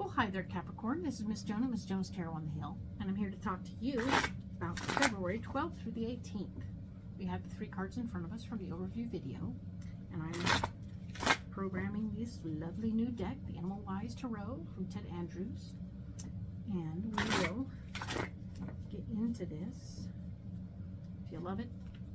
Well, hi there, Capricorn. This is Miss Joan, Miss Joan's Tarot on the Hill, and I'm here to talk to you about February 12th through the 18th. We have the 3 cards in front of us from the overview video, and I'm programming this lovely new deck, the Animal Wise Tarot from Ted Andrews, and we will get into this. If you love it,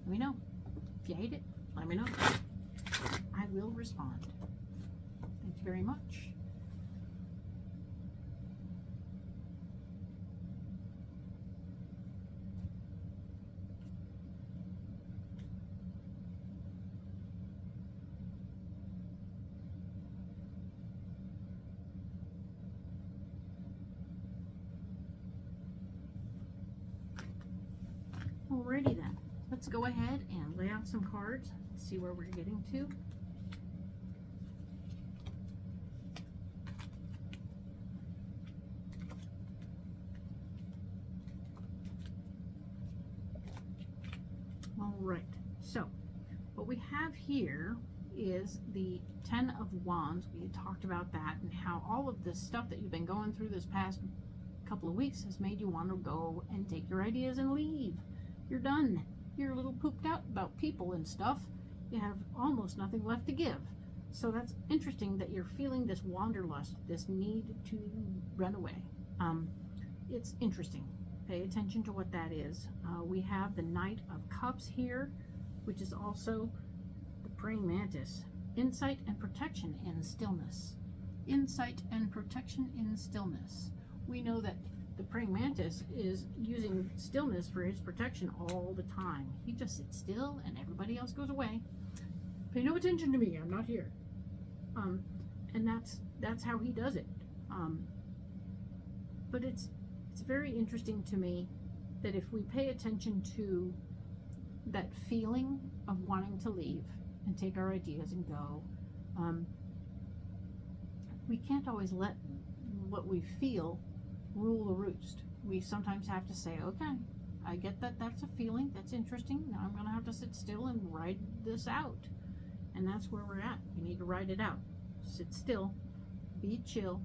let me know. If you hate it, let me know. I will respond. Thank you very much. Alrighty then, let's go ahead and lay out some cards, see where we're getting to. Alright, so what we have here is the 10 of Wands. We had talked about that and how all of this stuff that you've been going through this past couple of weeks has made you want to go and take your ideas and leave. You're done. You're a little pooped out about people and stuff. You have almost nothing left to give. So that's interesting that you're feeling this wanderlust, this need to run away. It's interesting. Pay attention to what that is. We have the Knight of Cups here, which is also the Praying Mantis. Insight and protection in stillness. Insight and protection in stillness. We know that the Praying Mantis is using stillness for his protection all the time. He just sits still and everybody else goes away. Pay no attention to me, I'm not here. And that's how he does it. But it's very interesting to me that if we pay attention to that feeling of wanting to leave and take our ideas and go, we can't always let what we feel rule the roost. We sometimes have to say, okay, I get that that's a feeling, that's interesting, now I'm going to have to sit still and write this out. And that's where we're at. You need to write it out. Sit still, be chill.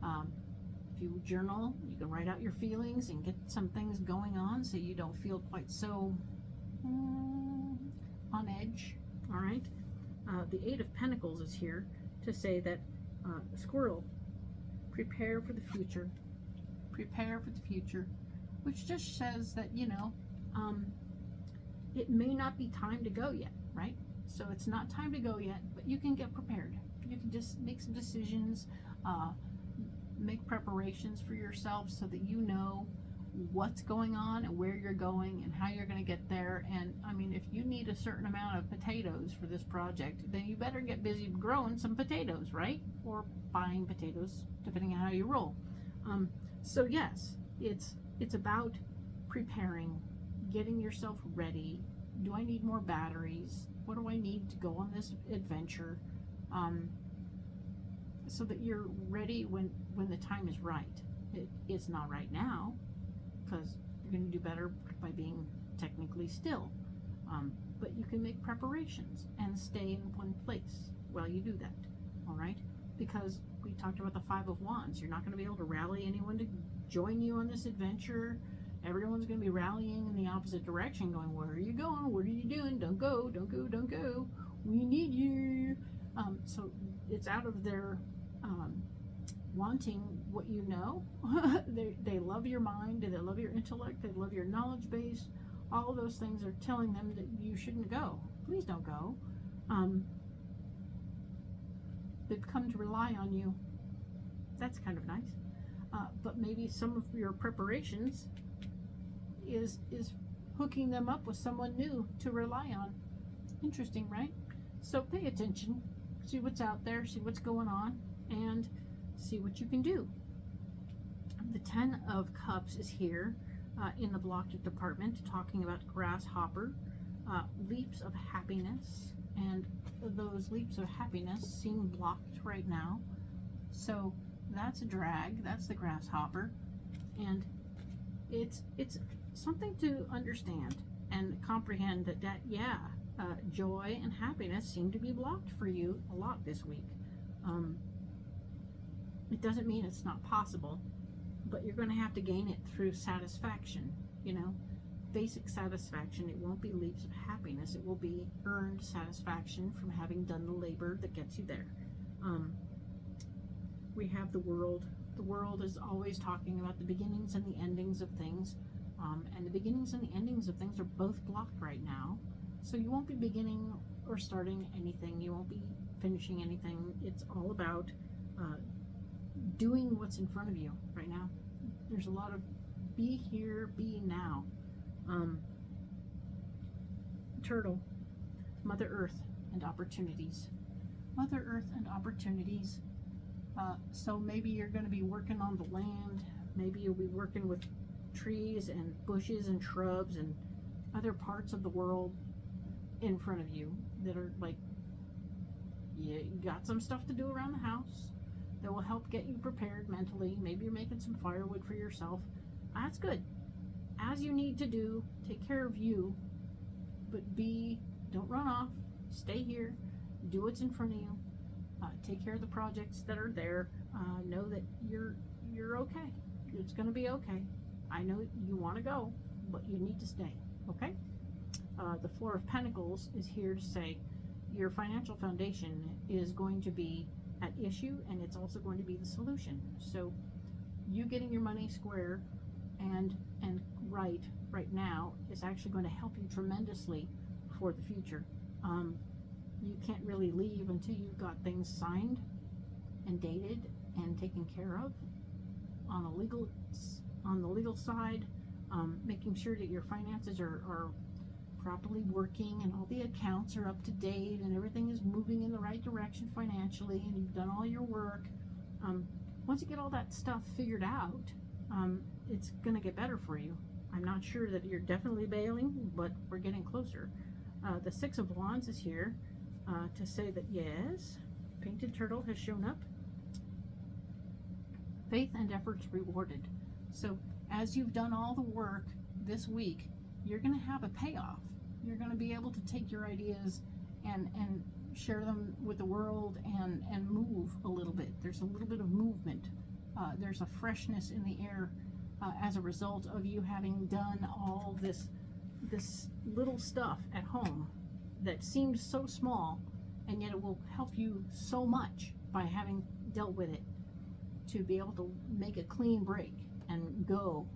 If you journal, you can write out your feelings and get some things going on so you don't feel quite so on edge. All right. The 8 of Pentacles is here to say that squirrel, prepare for the future. Prepare for the future, which just says that, you know, it may not be time to go yet, right? So it's not time to go yet, but you can get prepared. You can just make some decisions, make preparations for yourself so that you know what's going on and where you're going and how you're going to get there. And I mean, if you need a certain amount of potatoes for this project, then you better get busy growing some potatoes, right? Or buying potatoes, depending on how you roll. So yes, it's about preparing, getting yourself ready. Do I need more batteries? What do I need to go on this adventure? So that you're ready when the time is right. It's not right now, because you're going to do better by being technically still. But you can make preparations and stay in one place while you do that. All right? Because we talked about the 5 of Wands. You're not going to be able to rally anyone to join you on this adventure. Everyone's going to be rallying in the opposite direction, going, where are you going? What are you doing? Don't go, don't go, don't go. We need you. So it's out of their wanting what you know. They love your mind, they love your intellect, they love your knowledge base. All of those things are telling them that you shouldn't go. Please don't go. They've come to rely on you. That's kind of nice. But maybe some of your preparations is hooking them up with someone new to rely on. Interesting, right? So pay attention, see what's out there, see what's going on, and see what you can do. The 10 of Cups is here in the blocked department, talking about grasshopper, leaps of happiness, and those leaps of happiness seem blocked right now. So that's a drag, that's the grasshopper, and it's something to understand and comprehend that yeah, joy and happiness seem to be blocked for you a lot this week. It doesn't mean it's not possible, but you're going to have to gain it through satisfaction, you know, basic satisfaction. It won't be leaps of happiness. It will be earned satisfaction from having done the labor that gets you there. We have the world. The world is always talking about the beginnings and the endings of things. And the beginnings and the endings of things are both blocked right now. So you won't be beginning or starting anything. You won't be finishing anything. It's all about doing what's in front of you right now. There's a lot of be here, be now. Turtle, Mother Earth and opportunities. Mother Earth and opportunities. So maybe you're going to be working on the land. Maybe you'll be working with trees and bushes and shrubs and other parts of the world in front of you that are like, you got some stuff to do around the house that will help get you prepared mentally. Maybe you're making some firewood for yourself. That's good. As you need to do, take care of you, but don't run off. Stay here. Do what's in front of you. Take care of the projects that are there. Know that you're okay. It's going to be okay. I know you want to go, but you need to stay, okay? The Four of Pentacles is here to say your financial foundation is going to be at issue, and it's also going to be the solution. So you getting your money square and right now is actually going to help you tremendously for the future. You can't really leave until you've got things signed and dated and taken care of on the legal side, making sure that your finances are properly working and all the accounts are up to date and everything is moving in the right direction financially, and you've done all your work. Once you get all that stuff figured out, it's going to get better for you. I'm not sure that you're definitely bailing, but we're getting closer. The Six of Wands is here to say that yes, Painted Turtle has shown up. Faith and efforts rewarded. So as you've done all the work this week, you're going to have a payoff. You're going to be able to take your ideas and share them with the world and move a little bit. There's a little bit of movement. There's a freshness in the air as a result of you having done all this little stuff at home that seems so small, and yet it will help you so much by having dealt with it to be able to make a clean break and go,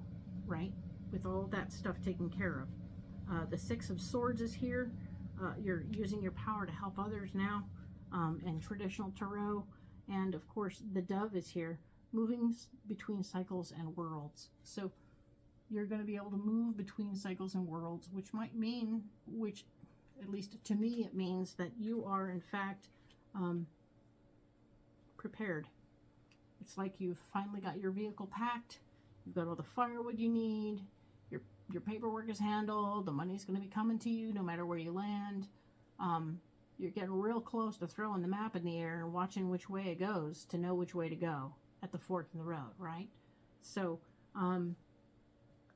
right, with all that stuff taken care of. The Six of Swords is here. You're using your power to help others now, and traditional tarot. And of course, the Dove is here, moving between cycles and worlds. So you're going to be able to move between cycles and worlds, which might mean, which at least to me it means, that you are in fact prepared. It's like you've finally got your vehicle packed, you've got all the firewood you need, your paperwork is handled, the money's going to be coming to you no matter where you land. You're getting real close to throwing the map in the air and watching which way it goes to know which way to go at the fork in the road, right? So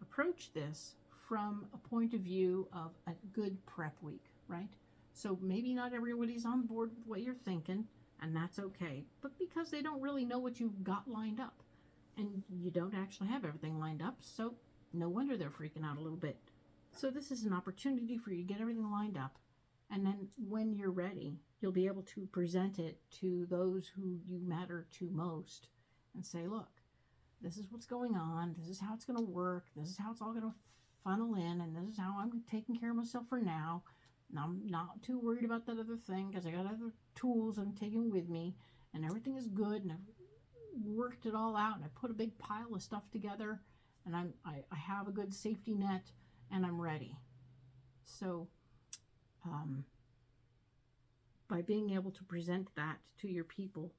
approach this from a point of view of a good prep week, right? So maybe not everybody's on board with what you're thinking, and that's okay, but because they don't really know what you've got lined up, and you don't actually have everything lined up, so no wonder they're freaking out a little bit. So this is an opportunity for you to get everything lined up, and then when you're ready, you'll be able to present it to those who you matter to most and say, look, this is what's going on, this is how it's going to work, this is how it's all going to funnel in, and this is how I'm taking care of myself for now. And I'm not too worried about that other thing because I got other tools I'm taking with me, and everything is good, and I've worked it all out, and I put a big pile of stuff together, and I have a good safety net, and I'm ready. So by being able to present that to your people,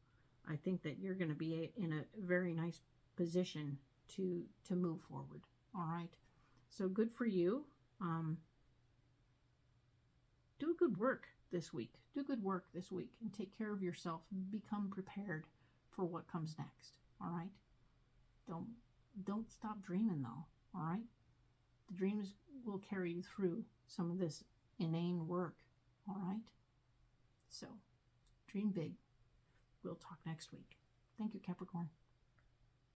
I think that you're going to be in a very nice position to move forward. All right, so good for you. Do good work this week. Do good work this week and take care of yourself. Become prepared for what comes next. All right, don't stop dreaming though. All right, the dreams will carry you through some of this inane work. All right, so dream big. We'll talk next week. Thank you, Capricorn.